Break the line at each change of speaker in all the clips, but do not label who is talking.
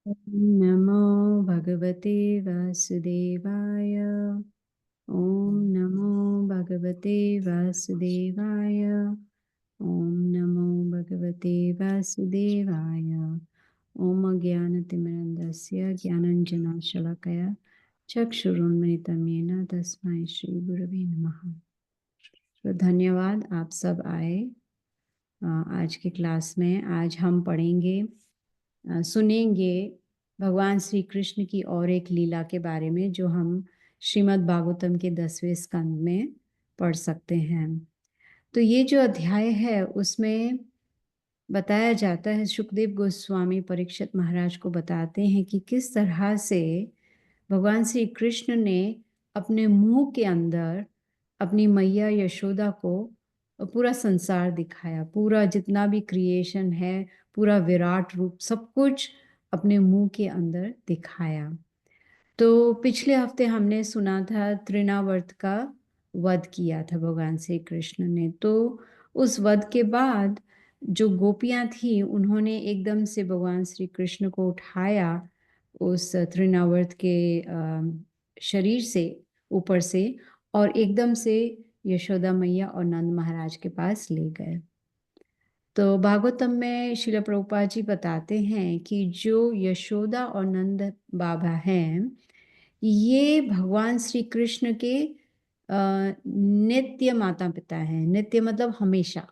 ॐ नमो भगवते वासुदेवाय। ॐ नमो भगवते वासुदेवाय। ॐ नमो भगवते वासुदेवाय। ॐ अज्ञानतिमिरन्धस्य ज्ञानाञ्जनशलाकया चक्षुरुन्मिलितं येन तस्मै श्रीगुरवे नमः। तो धन्यवाद आप सब आए आज की क्लास में। आज हम पढ़ेंगे सुनेंगे भगवान श्री कृष्ण की और एक लीला के बारे में जो हम श्रीमद् भागवतम के 10वें स्कंद में पढ़ सकते हैं। तो ये जो अध्याय है उसमें बताया जाता है, सुखदेव गोस्वामी परीक्षित महाराज को बताते हैं कि किस तरह से भगवान श्री कृष्ण ने अपने मुंह के अंदर अपनी मैया यशोदा को पूरा संसार दिखाया। पूरा जितना भी क्रिएशन है, पूरा विराट रूप, सब कुछ अपने मुंह के अंदर दिखाया। तो पिछले हफ्ते हमने सुना था तृणावर्त का वध किया था भगवान श्री कृष्ण ने। तो उस वध के बाद जो गोपियां थी उन्होंने एकदम से भगवान श्री कृष्ण को उठाया उस तृणावर्त के शरीर से, ऊपर से, और एकदम से यशोदा मैया और नंद महाराज के पास ले गए। तो भागवतम में श्रील प्रभुपाद जी बताते हैं कि जो यशोदा और नंद बाबा हैं, ये भगवान श्री कृष्ण के नित्य माता पिता हैं। नित्य मतलब हमेशा।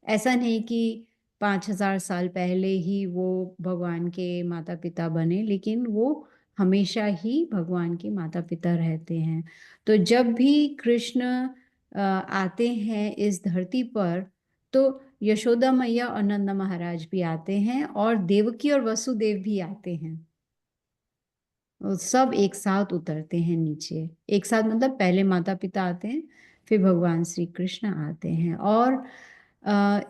ऐसा नहीं कि 5000 साल पहले ही वो भगवान के माता पिता बने, लेकिन वो हमेशा ही भगवान के माता पिता रहते हैं। तो जब भी कृष्ण आते हैं इस धरती पर, तो यशोदा मैया और नंद महाराज भी आते हैं और देवकी और वसुदेव भी आते हैं। सब एक साथ उतरते हैं नीचे। एक साथ मतलब पहले माता पिता आते हैं, फिर भगवान श्री कृष्ण आते हैं। और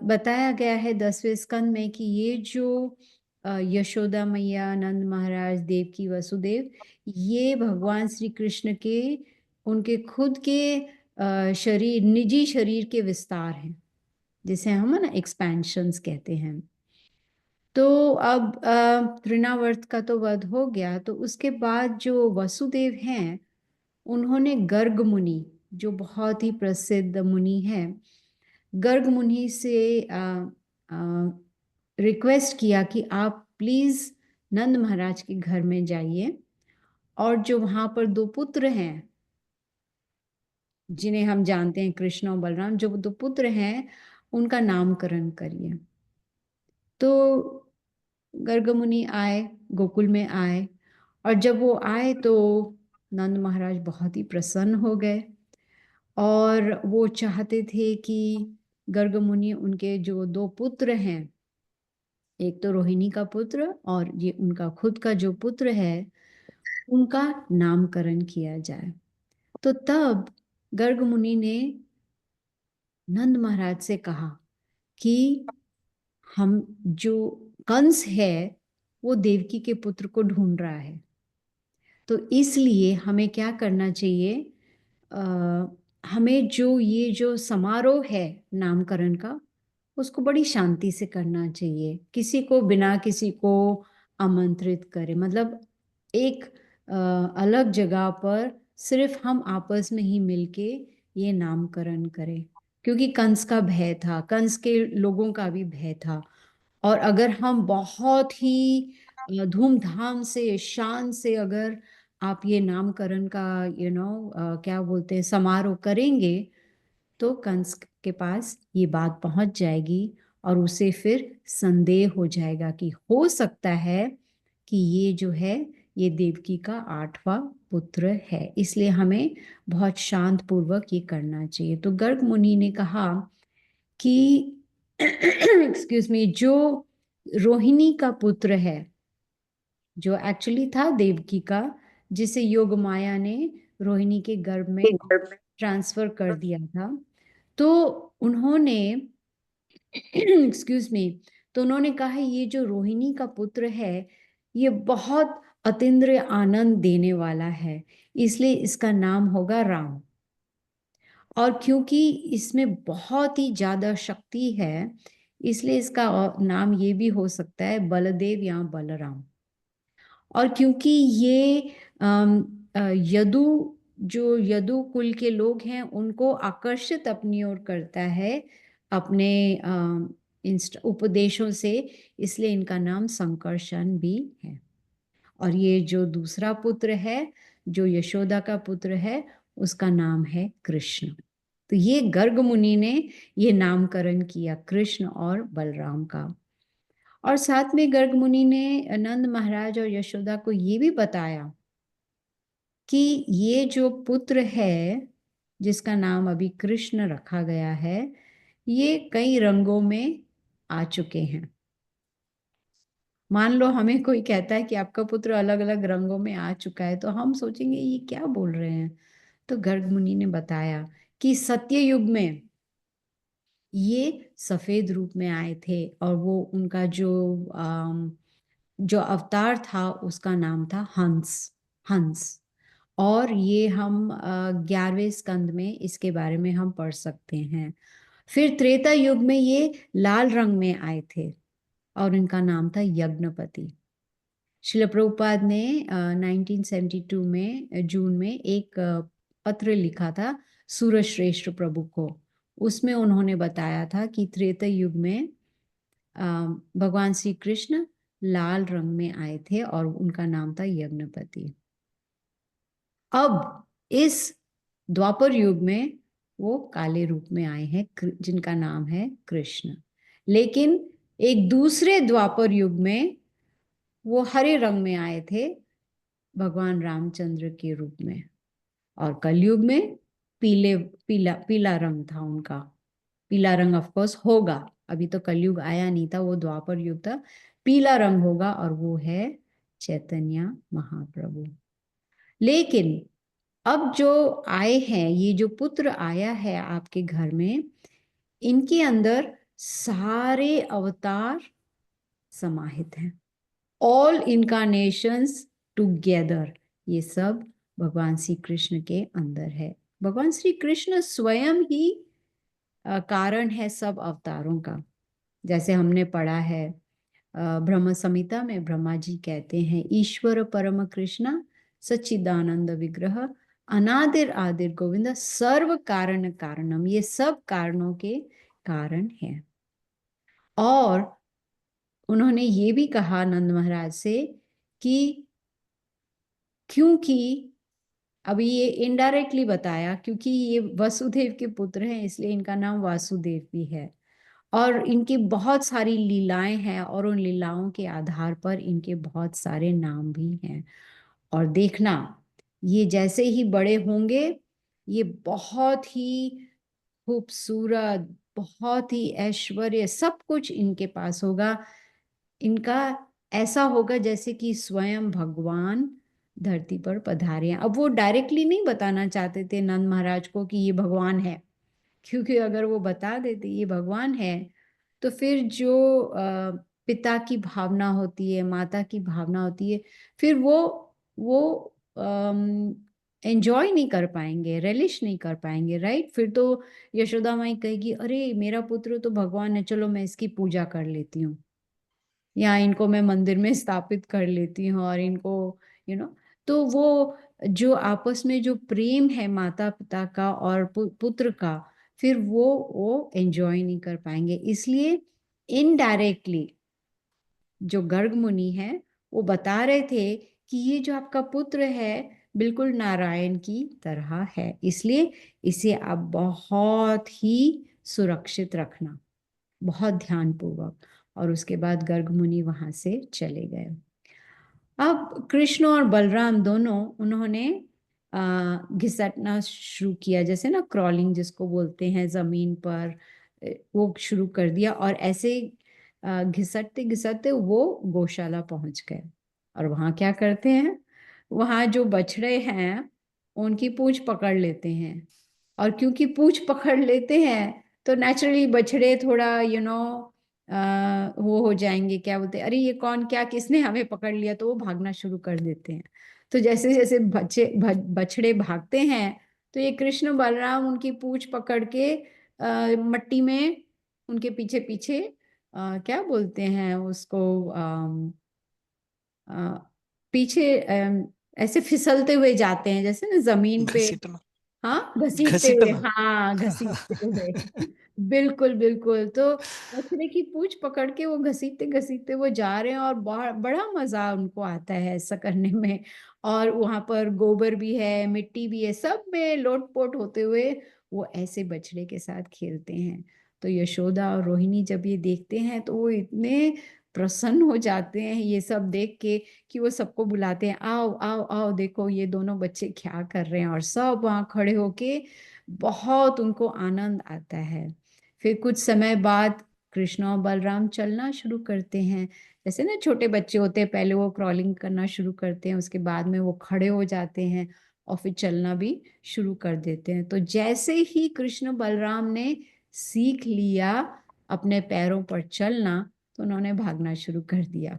बताया गया है 10वें स्कंद में कि ये जो यशोदा मैया, नंद महाराज, देवकी, वसुदेव, ये भगवान श्री कृष्ण के उनके खुद के शरीर, निजी शरीर के विस्तार हैं, जिसे हम ना एक्सपेंशंस कहते हैं। तो अब तृणावर्त का तो वध हो गया। तो उसके बाद जो वसुदेव हैं, उन्होंने गर्ग मुनि, जो बहुत ही प्रसिद्ध मुनि है, गर्ग मुनि से रिक्वेस्ट किया कि आप प्लीज नंद महाराज के घर में जाइए और जो वहां पर दो पुत्र हैं जिन्हें हम जानते हैं कृष्ण और बलराम, जो दो पुत्र हैं उनका नामकरण करिए। तो गर्ग मुनि आए, गोकुल में आए, और जब वो आए तो नंद महाराज बहुत ही प्रसन्न हो गए और वो चाहते थे कि गर्ग मुनि उनके जो दो पुत्र हैं, एक तो रोहिणी का पुत्र और ये उनका खुद का जो पुत्र है, उनका नामकरण किया जाए। तो तब गर्ग मुनि ने नंद महाराज से कहा कि हम जो कंस है वो देवकी के पुत्र को ढूंढ रहा है, तो इसलिए हमें क्या करना चाहिए, हमें जो ये जो समारोह है नामकरण का, उसको बड़ी शांति से करना चाहिए, किसी को बिना किसी को आमंत्रित करे। मतलब एक अलग जगह पर सिर्फ हम आपस में ही मिलके ये नामकरण करें, क्योंकि कंस का भय था, कंस के लोगों का भी भय था। और अगर हम बहुत ही धूमधाम से, शान से अगर आप ये नामकरण का क्या बोलते हैं, समारोह करेंगे, तो कंस के पास ये बात पहुंच जाएगी और उसे फिर संदेह हो जाएगा कि हो सकता है कि ये जो है ये देवकी का 8वां पुत्र है। इसलिए हमें बहुत शांत पूर्वक ये करना चाहिए। तो गर्ग मुनि ने कहा कि एक्सक्यूज मी, जो रोहिणी का पुत्र है, जो एक्चुअली था देवकी का, जिसे योग माया ने रोहिणी के गर्भ में ट्रांसफर कर दिया था, तो उन्होंने एक्सक्यूज मी, तो उन्होंने कहा ये जो रोहिणी का पुत्र है ये बहुत अतीन्द्रिय आनंद देने वाला है, इसलिए इसका नाम होगा राम। और क्योंकि इसमें बहुत ही ज्यादा शक्ति है, इसलिए इसका नाम ये भी हो सकता है बलदेव या बलराम। और क्योंकि ये यदु, जो यदु कुल के लोग हैं उनको आकर्षित अपनी ओर करता है अपने उपदेशों से, इसलिए इनका नाम संकर्षण भी है। और ये जो दूसरा पुत्र है, जो यशोदा का पुत्र है, उसका नाम है कृष्ण। तो ये गर्ग मुनि ने ये नामकरण किया कृष्ण और बलराम का। और साथ में गर्ग मुनि ने नंद महाराज और यशोदा को ये भी बताया कि ये जो पुत्र है जिसका नाम अभी कृष्ण रखा गया है, ये कई रंगों में आ चुके हैं। मान लो हमें कोई कहता है कि आपका पुत्र अलग अलग रंगों में आ चुका है, तो हम सोचेंगे ये क्या बोल रहे हैं। तो गर्ग मुनि ने बताया कि सत्य युग में ये सफेद रूप में आए थे, और वो उनका जो अवतार था उसका नाम था हंस। हंस। और ये हम 11वें स्कंद में इसके बारे में हम पढ़ सकते हैं। फिर त्रेता युग में ये लाल रंग में आए थे और इनका नाम था यज्ञपति। शिल प्रभुपाद ने 1972 में जून में एक पत्र लिखा था सूरज श्रेष्ठ प्रभु को। उसमें उन्होंने बताया था कि त्रेता युग में भगवान श्री कृष्ण लाल रंग में आए थे और उनका नाम था यज्ञपति। अब इस द्वापर युग में वो काले रूप में आए हैं जिनका नाम है कृष्ण। लेकिन एक दूसरे द्वापर युग में वो हरे रंग में आए थे भगवान रामचंद्र के रूप में। और कलयुग में पीला पीला रंग था उनका। पीला रंग ऑफ कोर्स होगा, अभी तो कलयुग आया नहीं था, वो द्वापर युग था। पीला रंग होगा और वो है चैतन्य महाप्रभु। लेकिन अब जो आए हैं, ये जो पुत्र आया है आपके घर में, इनके अंदर सारे अवतार समाहित हैं। ऑल इनकारनेशंस टुगेदर, ये सब भगवान श्री कृष्ण के अंदर है। भगवान श्री कृष्ण स्वयं ही कारण है सब अवतारों का। जैसे हमने पढ़ा है ब्रह्म संहिता में, ब्रह्मा जी कहते हैं ईश्वर परम कृष्ण सच्चिदानंद विग्रह अनादिर आदिर गोविंद सर्व कारण कारणम, ये सब कारणों के कारण है। और उन्होंने ये भी कहा नंद महाराज से कि क्योंकि अभी ये इनडायरेक्टली बताया, क्योंकि ये वसुदेव के पुत्र हैं इसलिए इनका नाम वासुदेव भी है। और इनकी बहुत सारी लीलाएं हैं और उन लीलाओं के आधार पर इनके बहुत सारे नाम भी हैं। और देखना, ये जैसे ही बड़े होंगे ये बहुत ही खूबसूरत, बहुत ही ऐश्वर्य, सब कुछ इनके पास होगा। इनका ऐसा होगा जैसे कि स्वयं भगवान धरती पर पधारे हैं। अब वो डायरेक्टली नहीं बताना चाहते थे नंद महाराज को कि ये भगवान है, क्योंकि अगर वो बता देते ये भगवान है तो फिर जो पिता की भावना होती है, माता की भावना होती है, फिर वो एंजॉय नहीं कर पाएंगे, रेलिश नहीं कर पाएंगे, राइट। फिर तो यशोदा माई कहेगी अरे मेरा पुत्र तो भगवान है, चलो मैं इसकी पूजा कर लेती हूँ, या इनको मैं मंदिर में स्थापित कर लेती हूँ और इनको तो वो जो आपस में जो प्रेम है माता पिता का और पुत्र का, फिर वो एंजॉय नहीं कर पाएंगे। इसलिए इनडायरेक्टली जो गर्ग मुनि है वो बता रहे थे कि ये जो आपका पुत्र है बिल्कुल नारायण की तरह है, इसलिए इसे आप बहुत ही सुरक्षित रखना, बहुत ध्यानपूर्वक। और उसके बाद गर्ग मुनि वहां से चले गए। अब कृष्ण और बलराम दोनों, उन्होंने घिसटना शुरू किया, जैसे ना क्रॉलिंग जिसको बोलते हैं जमीन पर, वो शुरू कर दिया। और ऐसे घिसटते घिसटते वो गौशाला पहुंच गए। और वहां क्या करते हैं, वहां जो बछड़े हैं उनकी पूंछ पकड़ लेते हैं। और क्योंकि पूंछ पकड़ लेते हैं तो नेचुरली बछड़े थोड़ा वो हो जाएंगे, क्या बोलते हैं, अरे ये कौन, क्या किसने हमें पकड़ लिया, तो वो भागना शुरू कर देते हैं। तो जैसे जैसे बछड़े भागते हैं तो ये कृष्ण बलराम उनकी पूंछ पकड़ के मट्टी में उनके पीछे पीछे क्या बोलते हैं उसको, पीछे ऐसे फिसलते हुए जाते हैं, जैसे ना जमीन पे।
घसीटना।
हाँ, घसीटते हुए,
घसीटना।
हाँ घसीटते हुए। बिल्कुल बिल्कुल। तो बछड़े की पूंछ पकड़ के वो घसीटते घसीटते वो जा रहे हैं, और बड़ा मजा उनको आता है ऐसा करने में। और वहां पर गोबर भी है, मिट्टी भी है, सब में लोटपोट होते हुए वो ऐसे बछड़े के साथ खेलते हैं। तो यशोदा और रोहिणी जब ये देखते हैं तो वो इतने प्रसन्न हो जाते हैं ये सब देख के, कि वो सबको बुलाते हैं, आओ आओ आओ, देखो ये दोनों बच्चे क्या कर रहे हैं। और सब वहां खड़े होके बहुत उनको आनंद आता है। फिर कुछ समय बाद कृष्ण और बलराम चलना शुरू करते हैं। जैसे ना छोटे बच्चे होते हैं, पहले वो क्रॉलिंग करना शुरू करते हैं, उसके बाद में वो खड़े हो जाते हैं और फिर चलना भी शुरू कर देते हैं। तो जैसे ही कृष्ण बलराम ने सीख लिया अपने पैरों पर चलना, तो उन्होंने भागना शुरू कर दिया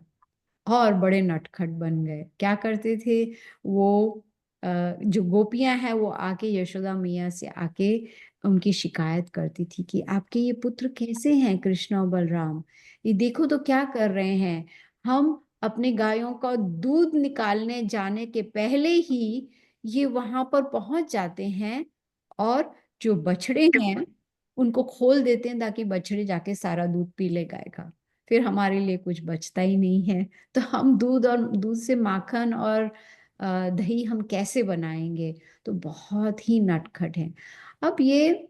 और बड़े नटखट बन गए। क्या करते थे वो, जो गोपियां हैं वो आके यशोदा मैया से आके उनकी शिकायत करती थी कि आपके ये पुत्र कैसे हैं कृष्ण और बलराम, ये देखो तो क्या कर रहे हैं। हम अपने गायों का दूध निकालने जाने के पहले ही ये वहां पर पहुंच जाते हैं, और जो बछड़े हैं उनको खोल देते हैं ताकि बछड़े जाके सारा दूध पी ले गाय का। फिर हमारे लिए कुछ बचता ही नहीं है। तो हम दूध और दूध से माखन और दही हम कैसे बनाएंगे। तो बहुत ही नटखट हैं। अब ये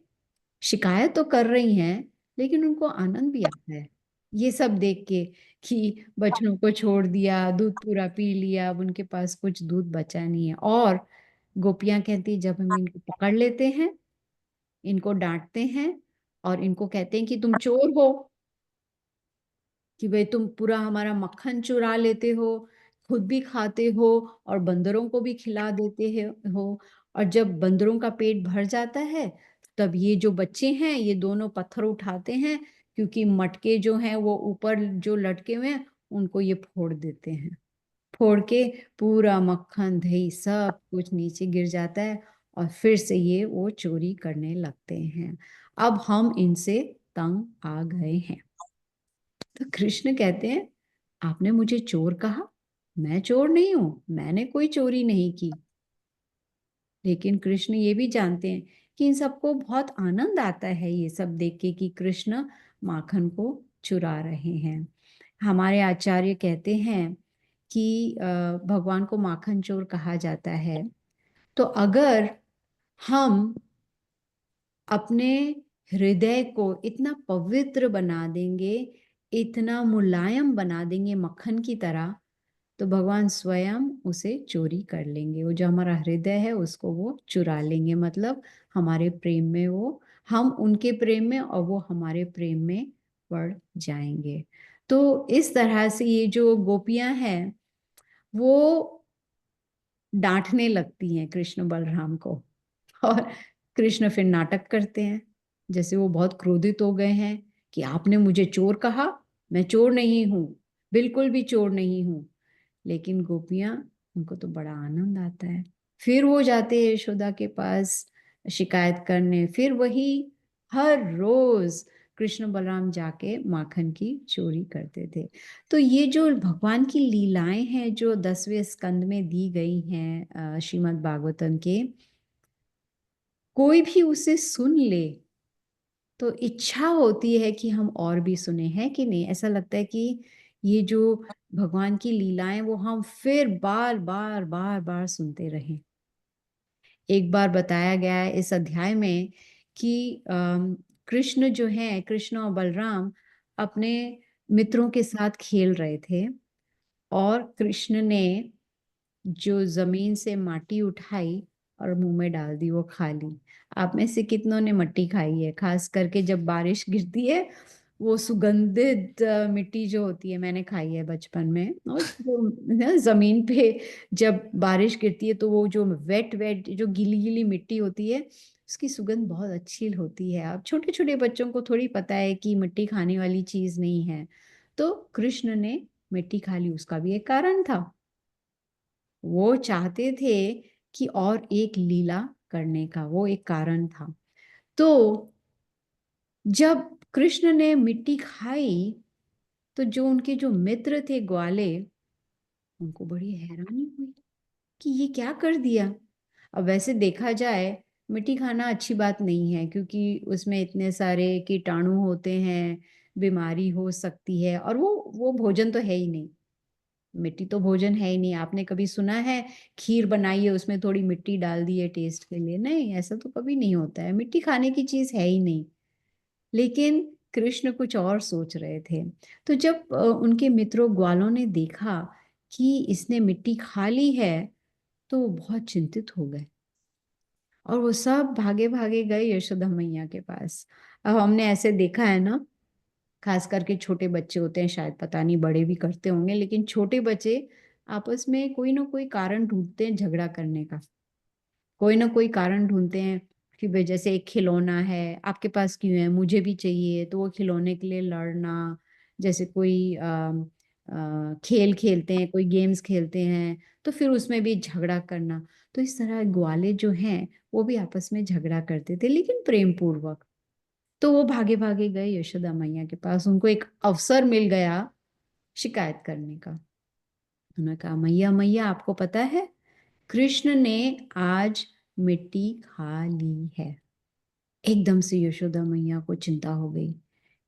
शिकायत तो कर रही हैं, लेकिन उनको आनंद भी आता है ये सब देख के, कि बच्चों को छोड़ दिया, दूध पूरा पी लिया, अब उनके पास कुछ दूध बचा नहीं है। और गोपियां कहती जब हम इनको पकड़ लेते हैं, इनको डांटते हैं और इनको कहते हैं कि तुम चोर हो, कि भाई तुम पूरा हमारा मक्खन चुरा लेते हो, खुद भी खाते हो और बंदरों को भी खिला देते हो। और जब बंदरों का पेट भर जाता है, तब ये जो बच्चे हैं ये दोनों पत्थर उठाते हैं, क्योंकि मटके जो हैं वो ऊपर जो लटके हुए हैं उनको ये फोड़ देते हैं। फोड़ के पूरा मक्खन दही सब कुछ नीचे गिर जाता है, और फिर से ये वो चोरी करने लगते हैं। अब हम इनसे तंग आ गए हैं। तो कृष्ण कहते हैं, आपने मुझे चोर कहा, मैं चोर नहीं हूं, मैंने कोई चोरी नहीं की। लेकिन कृष्ण ये भी जानते हैं कि इन सबको बहुत आनंद आता है ये सब देख के, कि कृष्ण माखन को चुरा रहे हैं। हमारे आचार्य कहते हैं कि भगवान को माखन चोर कहा जाता है। तो अगर हम अपने हृदय को इतना पवित्र बना देंगे, इतना मुलायम बना देंगे मक्खन की तरह, तो भगवान स्वयं उसे चोरी कर लेंगे। वो जो हमारा हृदय है उसको वो चुरा लेंगे, मतलब हमारे प्रेम में वो, हम उनके प्रेम में और वो हमारे प्रेम में पड़ जाएंगे। तो इस तरह से ये जो गोपियां हैं वो डांटने लगती हैं कृष्ण बलराम को। और कृष्ण फिर नाटक करते हैं, जैसे वो बहुत क्रोधित हो गए हैं कि आपने मुझे चोर कहा, मैं चोर नहीं हूं, बिल्कुल भी चोर नहीं हूं। लेकिन गोपियां, उनको तो बड़ा आनंद आता है। फिर वो जाते हैं यशोदा के पास शिकायत करने, फिर वही हर रोज कृष्ण बलराम जाके माखन की चोरी करते थे। तो ये जो भगवान की लीलाएं हैं जो 10वें स्कंद में दी गई हैं श्रीमद् भागवतम के, कोई भी उसे सुन ले तो इच्छा होती है कि हम और भी सुने, हैं कि नहीं? ऐसा लगता है कि ये जो भगवान की लीलाएं वो हम फिर बार बार बार बार सुनते रहें। एक बार बताया गया है इस अध्याय में कि कृष्ण जो है, कृष्ण और बलराम अपने मित्रों के साथ खेल रहे थे, और कृष्ण ने जो जमीन से माटी उठाई और मुंह में डाल दी, वो खा ली। आप में से कितनों ने मट्टी खाई है? खास करके जब बारिश गिरती है, वो सुगंधित मिट्टी जो होती है, मैंने खाई है बचपन में। और जो ना जमीन पे जब बारिश गिरती है तो वो जो वेट वेट जो गीली गीली मिट्टी होती है, उसकी सुगंध बहुत अच्छी होती है। अब छोटे छोटे बच्चों को थोड़ी पता है कि मिट्टी खाने वाली चीज नहीं है। तो कृष्ण ने मिट्टी खा ली, उसका भी एक कारण था। वो चाहते थे कि और एक लीला करने का, वो एक कारण था। तो जब कृष्ण ने मिट्टी खाई, तो जो उनके जो मित्र थे ग्वाले, उनको बड़ी हैरानी हुई कि ये क्या कर दिया। अब वैसे देखा जाए मिट्टी खाना अच्छी बात नहीं है, क्योंकि उसमें इतने सारे कीटाणु होते हैं, बीमारी हो सकती है, और वो भोजन तो है ही नहीं। मिट्टी तो भोजन है ही नहीं। आपने कभी सुना है खीर बनाई है उसमें थोड़ी मिट्टी डाल दी है टेस्ट के लिए? नहीं, ऐसा तो कभी नहीं होता है। मिट्टी खाने की चीज है ही नहीं। लेकिन कृष्ण कुछ और सोच रहे थे। तो जब उनके मित्रों ग्वालों ने देखा कि इसने मिट्टी खा ली है, तो वो बहुत चिंतित हो गए, और वो सब भागे भागे गए यशोदा मैया के पास। अब हमने ऐसे देखा है ना, खास करके छोटे बच्चे होते हैं, शायद पता नहीं बड़े भी करते होंगे, लेकिन छोटे बच्चे आपस में कोई ना कोई कारण ढूंढते हैं झगड़ा करने का। कोई ना कोई कारण ढूंढते हैं कि भाई जैसे एक खिलौना है, आपके पास क्यों है, मुझे भी चाहिए, तो वो खिलौने के लिए लड़ना। जैसे कोई खेल खेलते हैं, कोई गेम्स खेलते हैं, तो फिर उसमें भी झगड़ा करना। तो इस तरह ग्वाले जो हैं वो भी आपस में झगड़ा करते थे, लेकिन प्रेम पूर्वक। तो वो भागे भागे गए यशोदा मैया के पास, उनको एक अवसर मिल गया शिकायत करने का। उन्होंने कहा, मैया मैया, आपको पता है कृष्ण ने आज मिट्टी खा ली है। एकदम से यशोदा मैया को चिंता हो गई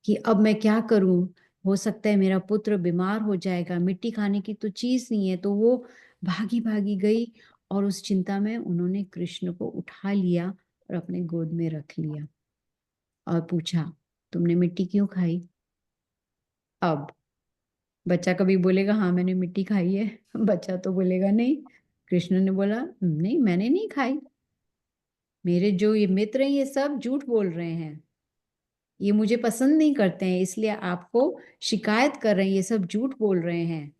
कि अब मैं क्या करूं, हो सकता है मेरा पुत्र बीमार हो जाएगा, मिट्टी खाने की तो चीज नहीं है। तो वो भागी भागी गई, और उस चिंता में उन्होंने कृष्ण को उठा लिया और अपने गोद में रख लिया, और पूछा, तुमने मिट्टी क्यों खाई? अब बच्चा कभी बोलेगा हाँ मैंने मिट्टी खाई है? बच्चा तो बोलेगा नहीं। कृष्ण ने बोला, नहीं मैंने नहीं खाई, मेरे जो ये मित्र हैं ये सब झूठ बोल रहे हैं, ये मुझे पसंद नहीं करते हैं, इसलिए आपको शिकायत कर रहे हैं, ये सब झूठ बोल रहे हैं।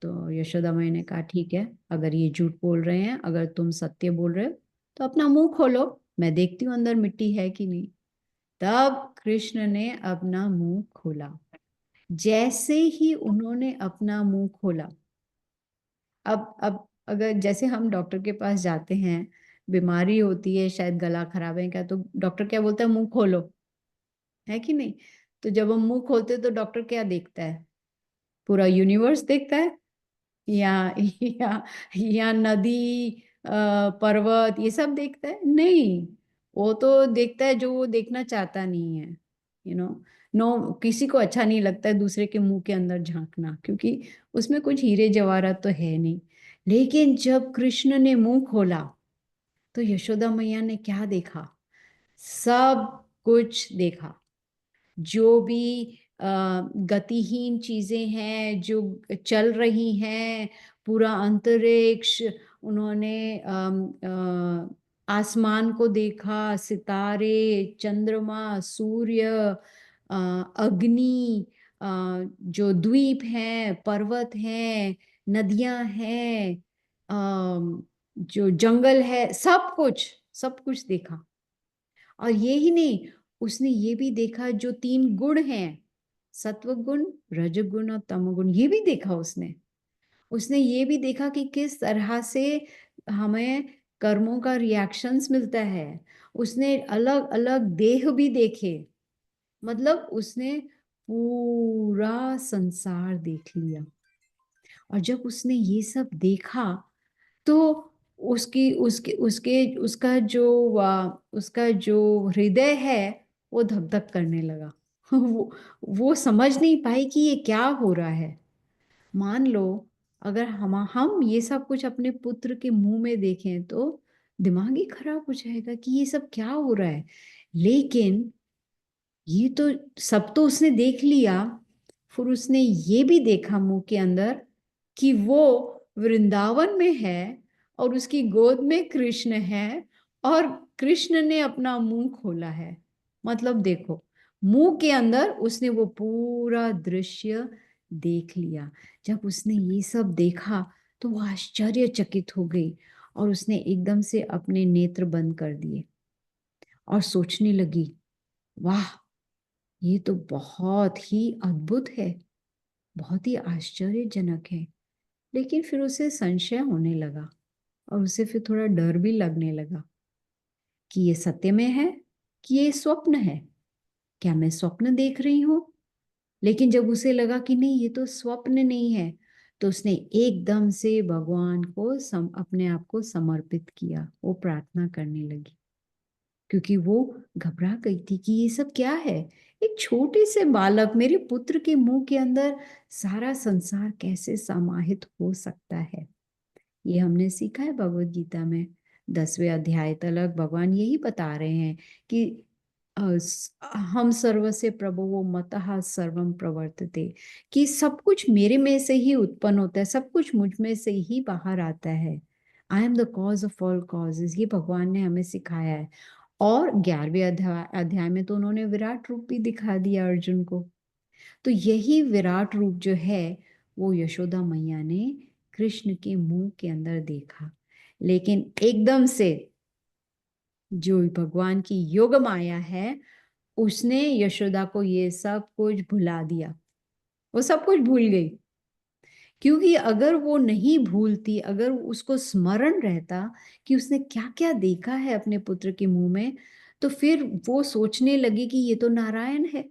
तो यशोदा मैया ने कहा, ठीक है, अगर ये झूठ बोल रहे हैं, अगर तुम सत्य बोल रहे हो, तो अपना मुंह खोलो, मैं देखती हूँ अंदर मिट्टी है कि नहीं। तब कृष्ण ने अपना मुंह खोला। जैसे ही उन्होंने अपना मुंह खोला, अब अगर जैसे हम डॉक्टर के पास जाते हैं, बीमारी होती है, शायद गला खराब है क्या, तो डॉक्टर क्या बोलता है, मुंह खोलो, है कि नहीं? तो जब हम मुंह खोलते हैं तो डॉक्टर क्या देखता है? पूरा यूनिवर्स देखता है, या या नदी, पर्वत, ये सब देखता है? नहीं, वो तो देखता है जो वो देखना चाहता नहीं है। यू नो नो, किसी को अच्छा नहीं लगता है दूसरे के मुंह के अंदर झांकना, क्योंकि उसमें कुछ हीरे जवाहरात तो है नहीं। लेकिन जब कृष्ण ने मुंह खोला, तो यशोदा मैया ने क्या देखा? सब कुछ देखा। जो भी गतिहीन चीजें हैं जो चल रही हैं, पूरा अंतरिक्ष, उन्होंने आसमान को देखा, सितारे, चंद्रमा, सूर्य, अग्नि, जो द्वीप हैं, पर्वत हैं, नदियां हैं, जो जंगल है, सब कुछ देखा। और ये ही नहीं, उसने ये भी देखा जो तीन गुण हैं, सत्व गुण, रजगुण और तमगुण, ये भी देखा उसने। उसने ये भी देखा कि किस तरह से हमें कर्मों का रिएक्शंस मिलता है। उसने अलग अलग देह भी देखे, मतलब उसने पूरा संसार देख लिया। और जब उसने ये सब देखा, तो उसकी उसके उसके उसका जो हृदय है वो धक धक करने लगा। वो समझ नहीं पाई कि ये क्या हो रहा है। मान लो अगर हम ये सब कुछ अपने पुत्र के मुंह में देखें तो दिमाग ही खराब हो जाएगा कि ये सब क्या हो रहा है। लेकिन ये तो सब तो उसने देख लिया, फिर उसने ये भी देखा मुंह के अंदर कि वो वृंदावन में है, और उसकी गोद में कृष्ण है, और कृष्ण ने अपना मुंह खोला है। मतलब देखो, मुंह के अंदर उसने वो पूरा दृश्य देख लिया। जब उसने ये सब देखा तो वो आश्चर्यचकित हो गई, और उसने एकदम से अपने नेत्र बंद कर दिए और सोचने लगी, वाह, ये तो बहुत ही अद्भुत है, बहुत ही आश्चर्यजनक है। लेकिन फिर उसे संशय होने लगा, और उसे फिर थोड़ा डर भी लगने लगा कि ये सत्य में है कि ये स्वप्न है, क्या मैं स्वप्न देख रही हूँ? लेकिन जब उसे लगा कि नहीं, ये तो स्वप्न नहीं है, तो उसने एकदम से भगवान को अपने आप को समर्पित किया, वो प्रार्थना करने लगी, क्योंकि वो घबरा गई थी कि ये सब क्या है। एक छोटे से बालक, मेरे पुत्र के मुंह के अंदर सारा संसार कैसे समाहित हो सकता है। ये हमने सीखा है भगवत गीता में 10वें अध्याय तक भगवान यही बता रहे हैं कि हम सर्वस्य प्रभुवो मतः सर्वम प्रवर्तते, कि सब कुछ मेरे में से ही उत्पन्न होता है, सब कुछ मुझ में से ही बाहर आता है। I am the cause of all causes, ये भगवान ने हमें सिखाया है। और 11वें अध्याय में तो उन्होंने विराट रूप भी दिखा दिया अर्जुन को। तो यही विराट रूप जो है वो यशोदा मैया ने कृष्ण के मुंह के अंदर देखा। लेकिन एकदम से जो भगवान की योग माया है, उसने यशोदा को ये सब कुछ भुला दिया, वो सब कुछ भूल गई। क्योंकि अगर वो नहीं भूलती, अगर उसको स्मरण रहता कि उसने क्या क्या देखा है अपने पुत्र के मुंह में, तो फिर वो सोचने लगी कि ये तो नारायण है।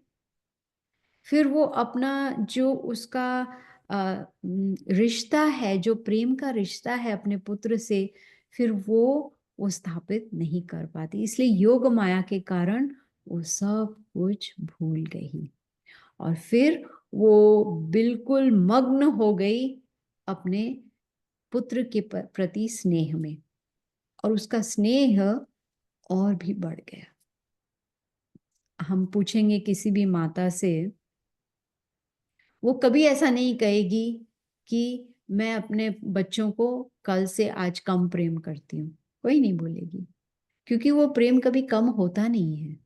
फिर वो अपना जो उसका रिश्ता है, जो प्रेम का रिश्ता है अपने पुत्र से, फिर वो स्थापित नहीं कर पाती। इसलिए योग माया के कारण वो सब कुछ भूल गई और फिर वो बिल्कुल मग्न हो गई अपने पुत्र के प्रति स्नेह में, और उसका स्नेह और भी बढ़ गया। हम पूछेंगे किसी भी माता से, वो कभी ऐसा नहीं कहेगी कि मैं अपने बच्चों को कल से आज कम प्रेम करती हूँ, कोई नहीं बोलेगी, क्योंकि वो प्रेम कभी कम होता नहीं है।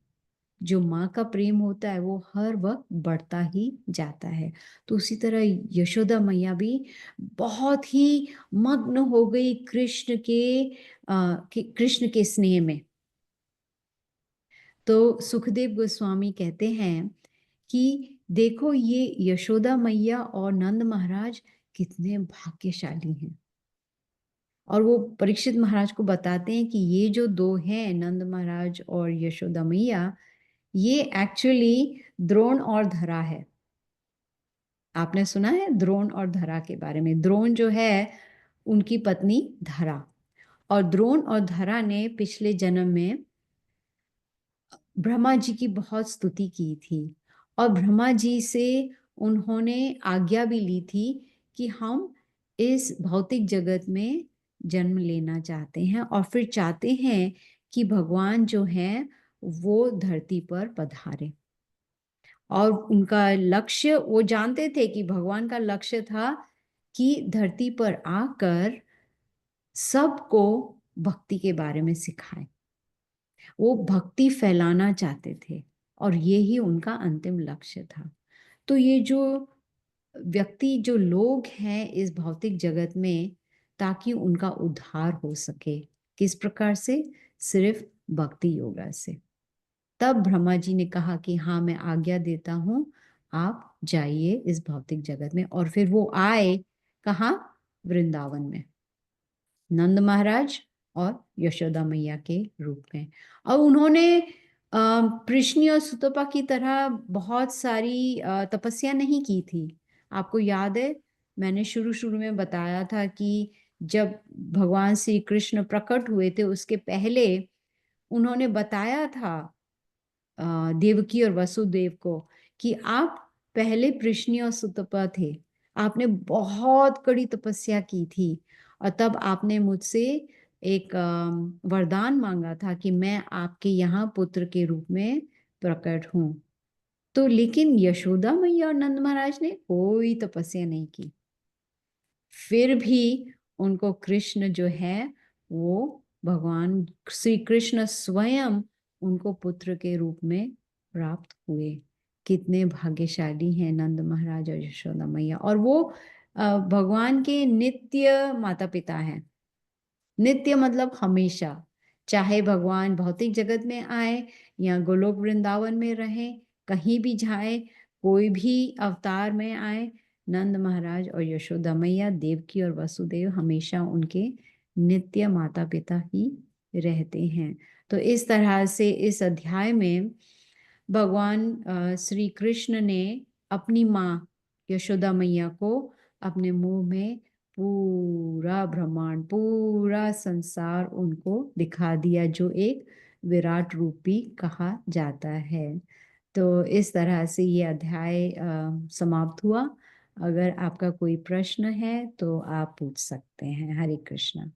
जो माँ का प्रेम होता है वो हर वक्त बढ़ता ही जाता है। तो उसी तरह यशोदा मैया भी बहुत ही मग्न हो गई कृष्ण के स्नेह में। तो सुखदेव गोस्वामी कहते हैं कि देखो ये यशोदा मैया और नंद महाराज कितने भाग्यशाली हैं। और वो परीक्षित महाराज को बताते हैं कि ये जो दो हैं, नंद महाराज और यशोदा मैया, ये एक्चुअली द्रोण और धरा है। आपने सुना है द्रोण और धरा के बारे में? द्रोण जो है उनकी पत्नी धरा, और द्रोण और धरा ने पिछले जन्म में ब्रह्मा जी की बहुत स्तुति की थी, और ब्रह्मा जी से उन्होंने आज्ञा भी ली थी कि हम इस भौतिक जगत में जन्म लेना चाहते हैं, और फिर चाहते हैं कि भगवान जो हैं वो धरती पर पधारे। और उनका लक्ष्य, वो जानते थे कि भगवान का लक्ष्य था कि धरती पर आकर सबको भक्ति के बारे में सिखाए। वो भक्ति फैलाना चाहते थे और ये ही उनका अंतिम लक्ष्य था। तो ये जो व्यक्ति, जो लोग हैं इस भौतिक जगत में, ताकि उनका उद्धार हो सके, किस प्रकार से? सिर्फ भक्ति योगा से। तब ब्रह्मा जी ने कहा कि हाँ, मैं आज्ञा देता हूँ, आप जाइए इस भौतिक जगत में। और फिर वो आए कहाँ? वृंदावन में, नंद महाराज और यशोदा मैया के रूप में। और उन्होंने कृष्ण और सुतपा की तरह बहुत सारी तपस्या नहीं की थी। आपको याद है मैंने शुरू शुरू में बताया था कि जब भगवान श्री कृष्ण प्रकट हुए थे उसके पहले उन्होंने बताया था देवकी और वसुदेव को कि आप पहले प्रश्नी और सुतपा थे, आपने बहुत कड़ी तपस्या की थी, और तब आपने मुझसे एक वरदान मांगा था कि मैं आपके यहाँ पुत्र के रूप में प्रकट हूँ। तो लेकिन यशोदा मैया और नंद महाराज ने कोई तपस्या नहीं की, फिर भी उनको कृष्ण जो है वो भगवान श्री कृष्ण स्वयं उनको पुत्र के रूप में प्राप्त हुए। कितने भाग्यशाली हैं नंद महाराज और यशोदा मैया। और वो भगवान के नित्य माता पिता हैं। नित्य मतलब हमेशा, चाहे भगवान भौतिक जगत में आए या गोलोक वृंदावन में रहे, कहीं भी जाए, कोई भी अवतार में आए, नंद महाराज और यशोदा मैया, देवकी और वसुदेव हमेशा उनके नित्य माता पिता ही रहते हैं। तो इस तरह से इस अध्याय में भगवान श्री कृष्ण ने अपनी माँ यशोदा मैया को अपने मुंह में पूरा ब्रह्मांड, पूरा संसार उनको दिखा दिया, जो एक विराट रूपी कहा जाता है। तो इस तरह से ये अध्याय समाप्त हुआ। अगर आपका कोई प्रश्न है तो आप पूछ सकते हैं। हरे कृष्णा।